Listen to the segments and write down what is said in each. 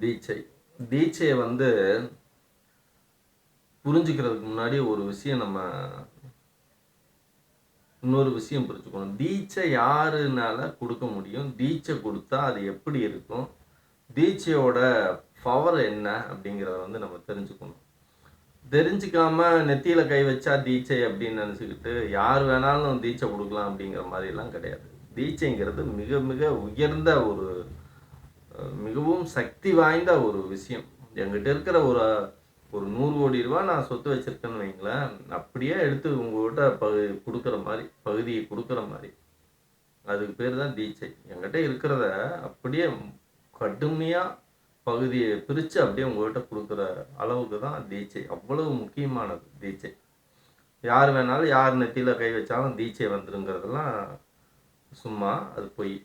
தீட்சை. தீட்சையை வந்து புரிஞ்சுக்கிறதுக்கு முன்னாடி ஒரு விஷயம் இன்னொரு விஷயம் புரிஞ்சுக்கணும். தீட்சை யாருனால கொடுக்க முடியும், தீட்சை கொடுத்தா அது எப்படி இருக்கும், தீட்சையோட பவர் என்ன அப்படிங்கிறத வந்து நம்ம தெரிஞ்சுக்கணும். தெரிஞ்சுக்காம நெத்தியில கை வச்சா தீட்சை அப்படின்னு நினச்சிக்கிட்டு யார் வேணாலும் தீட்சை கொடுக்கலாம் அப்படிங்கிற மாதிரிலாம் கிடையாது. தீட்சைங்கிறது மிக மிக உயர்ந்த மிகவும் சக்தி வாய்ந்த ஒரு விஷயம். என்கிட்ட இருக்கிற ஒரு 100 கோடி ரூபா நான் சொத்து வச்சிருக்கேன்னு வைங்களேன், அப்படியே எடுத்து உங்ககிட்ட கொடுக்குற மாதிரி, பகுதியை கொடுக்குற மாதிரி, அதுக்கு பேர் தான் தீட்சை. என்கிட்ட இருக்கிறத அப்படியே கடுமையாக பகுதியை பிரித்து அப்படியே உங்கள்கிட்ட கொடுக்குற அளவுக்கு தான் தீட்சை. அவ்வளவு முக்கியமானது தீட்சை. யார் வேணாலும் யார் நெத்தியில் கை வச்சாலும் தீட்சை வந்துருங்கிறதெல்லாம் சும்மா, அது பொய்.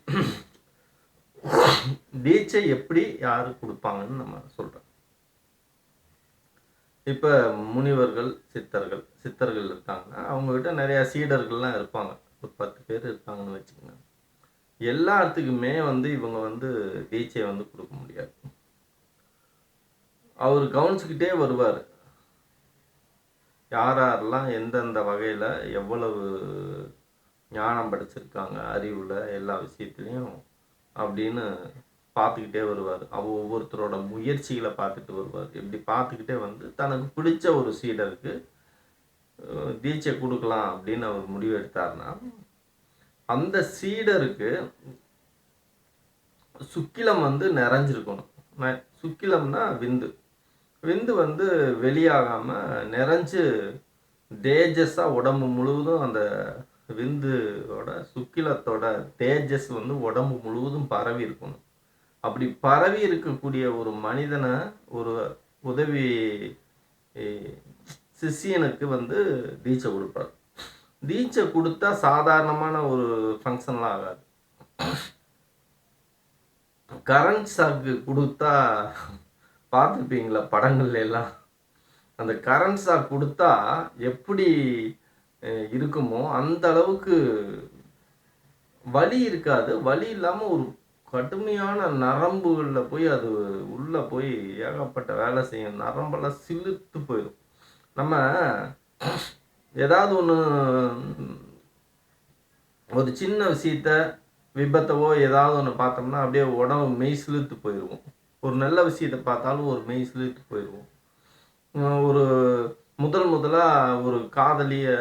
தீட்சை எப்படி யார் கொடுப்பாங்கன்னு நம்ம சொல்கிறோம். இப்போ முனிவர்கள் சித்தர்கள் இருக்காங்கன்னா அவங்ககிட்ட நிறையா சீடர்கள்லாம் இருப்பாங்க. ஒரு 10 பேர் இருக்காங்கன்னு வச்சுக்கோங்க. எல்லாத்துக்குமே வந்து இவங்க வந்து தீட்சையை வந்து கொடுக்க முடியாது. அவர் கவனிச்சுக்கிட்டே வருவார், யாரெல்லாம் எந்தெந்த வகையில் எவ்வளவு ஞானம் படைச்சிருக்காங்க, அறிவில் எல்லா விஷயத்துலையும் அப்படின்னு பார்த்துக்கிட்டே வருவார். ஒவ்வொருத்தரோட முயற்சிகளை பார்த்துட்டு வருவார். இப்படி பார்த்துக்கிட்டே வந்து தனக்கு பிடிச்ச ஒரு சீடருக்கு தீட்சை கொடுக்கலாம் அப்படின்னு அவர் முடிவு எடுத்தார்னா, அந்த சீடருக்கு சுக்கிலம் வந்து நிறைஞ்சிருக்கணும். சுக்கிலம்னா விந்து வந்து வெளியாகாமல் நிறைஞ்சு தேஜஸாக உடம்பு முழுவதும் அந்த விந்துவோட சுக்கிலத்தோட தேஜஸ் வந்து உடம்பு முழுவதும் பரவி இருக்கணும். அப்படி பரவி இருக்கக்கூடிய ஒரு மனிதனை ஒரு உதவி சிஷியனுக்கு வந்து தீட்சை கொடுப்பார். தீட்சை கொடுத்தா சாதாரணமான ஒரு ஃபங்க்ஷன்லாம் ஆகாது. கரண்ட் ஷாக்கு கொடுத்தா பார்த்துருப்பீங்களா படங்கள்ல எல்லாம், அந்த கரண்ட் ஷாக் கொடுத்தா எப்படி இருக்குமோ அந்த அளவுக்கு வலி இருக்காது. வலி இல்லாமல் ஒரு கடுமையான நரம்புகளில் போய் அது உள்ளே போய் ஏகப்பட்ட வேலை செய்யும். நரம்பெல்லாம் சிலுத்து போயிடும். நம்ம ஏதாவது ஒன்று ஒரு சின்ன விஷயத்த விபத்தவோ ஏதாவது ஒன்று பார்த்தோம்னா அப்படியே உடம்பு மெய் சிலுத்து போயிடுவோம். ஒரு நல்ல விஷயத்தை பார்த்தாலும் ஒரு மெய் சிலுத்து போயிடுவோம். ஒரு முதலாக ஒரு காதலியை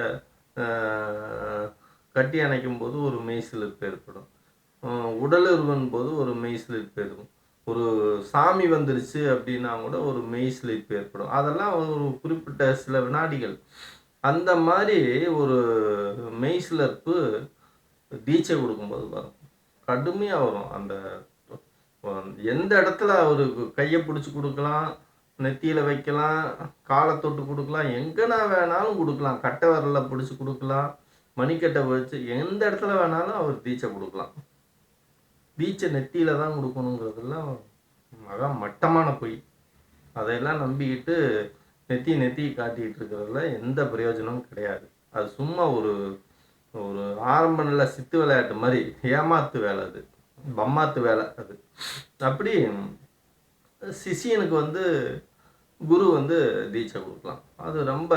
கட்டி அணைக்கும் போது ஒரு மெய் சிலிர்ப்பு ஏற்படும். உடலுறவின் போது ஒரு மெய் சிலிர்ப்பு ஏற்படும். ஒரு சாமி வந்துருச்சு அப்படின்னா கூட ஒரு மெய் சிலிர்ப்பு ஏற்படும். அதெல்லாம் ஒரு குறிப்பிட்ட சில வினாடிகள். அந்த மாதிரி ஒரு மெய் சிலிர்ப்பு தீட்சை கொடுக்கும்போது வரும், கடுமையாக வரும். அந்த எந்த இடத்துல ஒரு கையை பிடிச்சி கொடுக்கலாம், நெத்தியில் வைக்கலாம், காலை தொட்டு கொடுக்கலாம், எங்கன்னா வேணாலும் கொடுக்கலாம். கட்டை விரலில் பிடிச்சி கொடுக்கலாம், மணிக்கட்டை வச்சு எந்த இடத்துல வேணாலும் அவர் தீட்சை கொடுக்கலாம். தீட்சை நெத்தியில் தான் கொடுக்கணுங்கிறதுலாம் மகா மட்டமான பொய். அதையெல்லாம் நம்பிக்கிட்டு நெத்தி காட்டிக்கிட்டு இருக்கிறதுல எந்த பிரயோஜனமும் கிடையாது. அது சும்மா ஒரு ஒரு ஆரம்ப நிலை சித்து விளையாட்டு மாதிரி ஏமாத்து வேலை, அது பம்மாத்து வேலை அது. அப்படி சிஷியனுக்கு வந்து குரு வந்து தீட்சை கொடுக்கலாம். அது ரொம்ப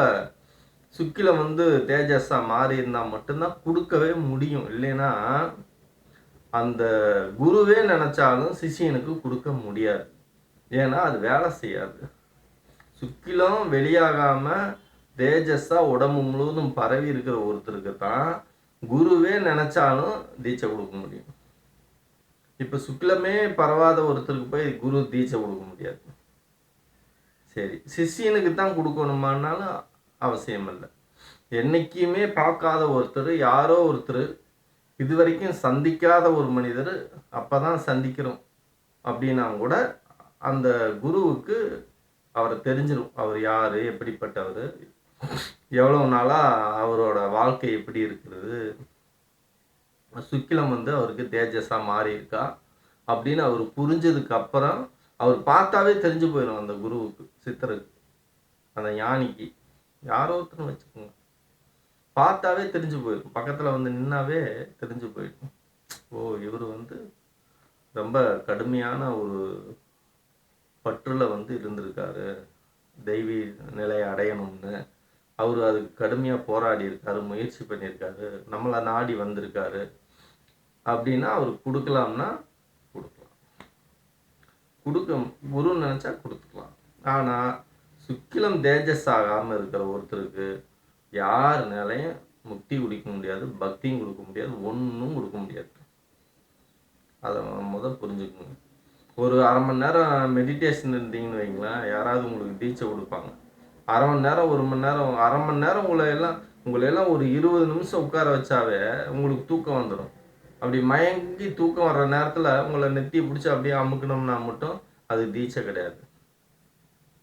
சுக்கிலம் வந்து தேஜஸாக மாறி இருந்தால் மட்டும்தான் கொடுக்கவே முடியும். இல்லைன்னா அந்த குருவே நினச்சாலும் சிஷியனுக்கு கொடுக்க முடியாது. ஏன்னா அது வேலை செய்யாது. சுக்கிலம் வெளியாகாமல் தேஜஸாக உடம்பு முழுவதும் பரவி இருக்கிற ஒருத்தருக்கு தான் குருவே நினச்சாலும் தீட்சை கொடுக்க முடியும். இப்போ சுக்கிலமே பரவாத ஒருத்தருக்கு போய் குரு தீட்சை கொடுக்க முடியாது. சரி, சிஷியனுக்கு தான் கொடுக்கணுமானாலும் அவசியம் இல்லை. என்னைக்குமே பார்க்காத ஒருத்தர், யாரோ ஒருத்தர், இது வரைக்கும் சந்திக்காத ஒரு மனிதர் அப்போ தான் சந்திக்கிறோம் அப்படின்னா கூட அந்த குருவுக்கு அவரை தெரிஞ்சிடும். அவர் யார், எப்படிப்பட்டவர், எவ்வளோ நாளாக அவரோட வாழ்க்கை எப்படி இருக்கிறது, சுக்கிலம் வந்து அவருக்கு தேஜஸாக மாறி இருக்கா அப்படின்னு அவர் புரிஞ்சதுக்கு அப்புறம் அவர் பார்த்தாவே தெரிஞ்சு போயிடும். அந்த குருவுக்கு, சித்தருக்கு, அந்த ஞானிக்கு, யாரோ ஒருத்தர் வச்சுக்கோங்க, பார்த்தாவே தெரிஞ்சு போயிடும். பக்கத்தில் வந்து நின்னாவே தெரிஞ்சு போயிடும். ஓ, இவர் வந்து ரொம்ப கடுமையான ஒரு பற்றுல வந்து இருந்திருக்காரு. தெய்வீ நிலையை அடையணும்னு. அவரு அதுக்கு கடுமையா போராடி இருக்காரு, முயற்சி பண்ணியிருக்காரு, நம்மள நாடி வந்திருக்காரு அப்படின்னா அவருக்கு குடுக்கலாம்னா குடுக்கலாம். குருன்னு நினைச்சா குடுத்துக்கலாம். ஆனா, சுக்கிலம் தேஜஸ் ஆகாம இருக்கிற ஒருத்தருக்கு யாருனாலயும் முக்தி குடுக்க முடியாது, பக்தியும் குடுக்க முடியாது, ஒண்ணும் குடுக்க முடியாது. அத புரிஞ்சுக்கணும். ஒரு 1/2 மணி நேரம் மெடிடேஷன் இருந்தீங்கன்னு வைங்களேன், யாராவது உங்களுக்கு தீட்சை குடுப்பாங்க. 1/2 மணி நேரம், 1 மணி நேரம், 1/2 மணி நேரம் உங்களை எல்லாம் ஒரு 20 நிமிஷம் உட்கார வச்சாவே உங்களுக்கு தூக்கம் வந்துடும். அப்படி மயங்கி தூக்கம் வர்ற நேரத்துல உங்களை நெத்திய பிடிச்சி அப்படியே அமுக்கணும்னா மட்டும் அது தீட்சை கிடையாது.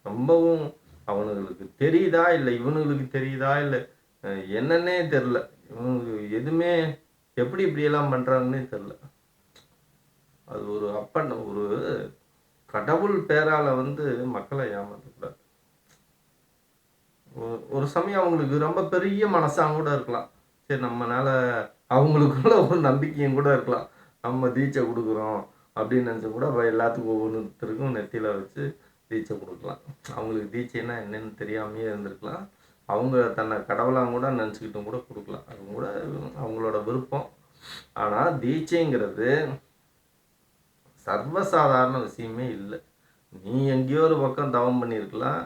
ரொம்பவும் அவனுங்களுக்கு தெரியுதா இல்லை இவனுங்களுக்கு தெரியுதா இல்லை என்னன்னே தெரில. இவனுக்கு எதுவுமே எப்படி இப்படியெல்லாம் பண்றாங்கன்னே தெரில. அது ஒரு ஒரு கடவுள் பேரால வந்து மக்களை ஏமாற்றக்கூடாது. ஒரு சமயம் அவங்களுக்கு ரொம்ப பெரிய மனசாங்க கூட இருக்கலாம். சரி, நம்மனால அவங்களுக்குள்ள ஒரு நம்பிக்கையும் கூட இருக்கலாம். நம்ம தீட்சை கொடுக்குறோம் அப்படின்னு நினச்சி கூட எல்லாத்துக்கும் ஒவ்வொருத்தருக்கும் நெத்தியில் வச்சு தீட்சை கொடுக்கலாம். அவங்களுக்கு தீட்சைன்னா என்னன்னு தெரியாமையே இருந்திருக்கலாம். அவங்க தன்னை கடவுளாக கூட நினச்சிக்கிட்டும் கூட கொடுக்கலாம். அது கூட அவங்களோட விருப்பம். ஆனால் தீட்சைங்கிறது சர்வசாதாரண விஷயமே இல்லை. நீ எங்கேயோ ஒரு பக்கம் தவம் பண்ணியிருக்கலாம்,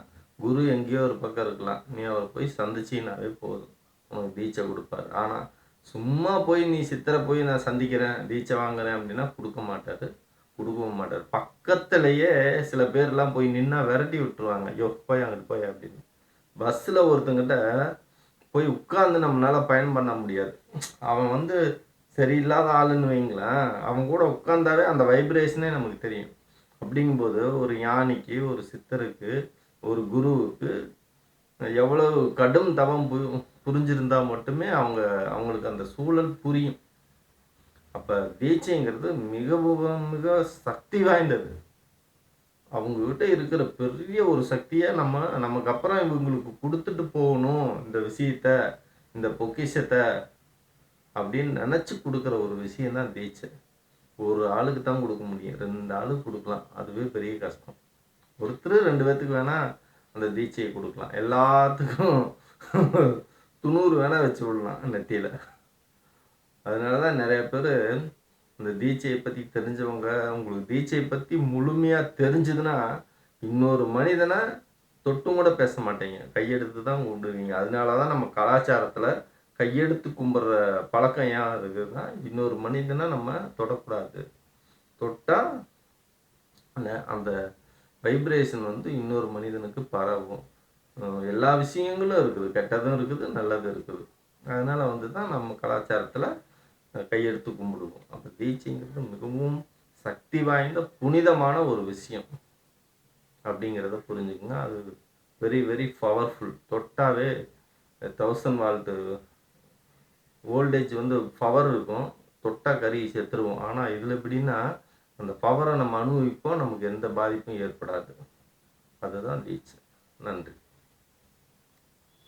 குரு எங்கேயோ ஒரு பக்கம் இருக்கலாம். நீ அவரை போய் சந்திச்சினாவே போதும், உனக்கு தீட்சை கொடுப்பாரு. ஆனால் சும்மா போய் நீ சித்தரை போய் நான் சந்திக்கிறேன், தீட்சை வாங்குறேன் அப்படின்னா கொடுக்கவும் மாட்டார். பக்கத்துலேயே சில பேர்லாம் போய் நின்னா விரட்டி விட்டுருவாங்க. ஐயோ போய் அங்கிட்டு போய் அப்படின்னு. பஸ்ஸில் ஒருத்தங்கிட்ட போய் உட்கார்ந்து நம்மளால பயன் பண்ண முடியாது. அவன் வந்து சரியில்லாத ஆளுன்னு வைங்களேன், அவன் கூட உட்கார்ந்தாவே அந்த வைப்ரேஷனே நமக்கு தெரியும். அப்படிங்கும்போது ஒரு ஞானிக்கு, ஒரு சித்தருக்கு, ஒரு குருவுக்கு எவ்வளவு கடும் தவம் புரிஞ்சிருந்தா மட்டுமே அவங்களுக்கு அந்த சூழல் புரியும். அப்ப தீட்சைங்கிறது மிக மிக சக்தி வாய்ந்தது. அவங்ககிட்ட இருக்கிற பெரிய ஒரு சக்தியை நமக்கு அப்புறம் இவங்களுக்கு கொடுத்துட்டு போகணும் இந்த விஷயத்த, இந்த பொக்கிஷத்தை அப்படின்னு நினச்சி கொடுக்குற ஒரு விஷயம்தான் தீட்சை. ஒரு ஆளுக்கு தான் கொடுக்க முடியும், 2 ஆளுக்கு கொடுக்கலாம், அதுவே பெரிய கஷ்டம். ஒருத்தர் 2 பேர்த்துக்கு வேணா அந்த தீட்சையை கொடுக்கலாம். எல்லாத்துக்கும் துணூறு வேணா வச்சு விடலாம் நெத்தியில். அதனால தான் நிறைய பேர் இந்த தீட்சையை பற்றி தெரிஞ்சவங்க, உங்களுக்கு தீட்சையை பற்றி முழுமையாக தெரிஞ்சுதுன்னா இன்னொரு மனிதனை தொட்டும் கூட பேச மாட்டீங்க, கையெடுத்து தான் கும்பிடுவீங்க. அதனால தான் நம்ம கலாச்சாரத்தில் கையெடுத்து கும்பிட்ற பழக்கம் ஏன் இருக்குதுன்னா, இன்னொரு மனிதனை நம்ம தொடக்கூடாது. தொட்டால் அந்த வைப்ரேஷன் வந்து இன்னொரு மனிதனுக்கு பரவும். எல்லா விஷயங்களும் இருக்குது, கெட்டதும் இருக்குது, நல்லதும் இருக்குது. அதனால் வந்து தான் நம்ம கலாச்சாரத்தில் கையெடுத்து கும்பிடுவோம். அப்போ தீட்சைங்கிறது மிகவும் சக்தி வாய்ந்த புனிதமான ஒரு விஷயம் அப்படிங்கிறத புரிஞ்சுக்கோங்க. அது வெரி வெரி பவர்ஃபுல். தொட்டாவே 1000 வால்ட்டு வோல்டேஜ் வந்து பவர் இருக்கும். தொட்டா கறி செத்துருவோம். ஆனால் இதில் எப்படின்னா அந்த பவரை நம்ம அனுபவிப்போம், நமக்கு எந்த பாதிப்பும் ஏற்படாது. அதுதான் தீட்சை. நன்றி.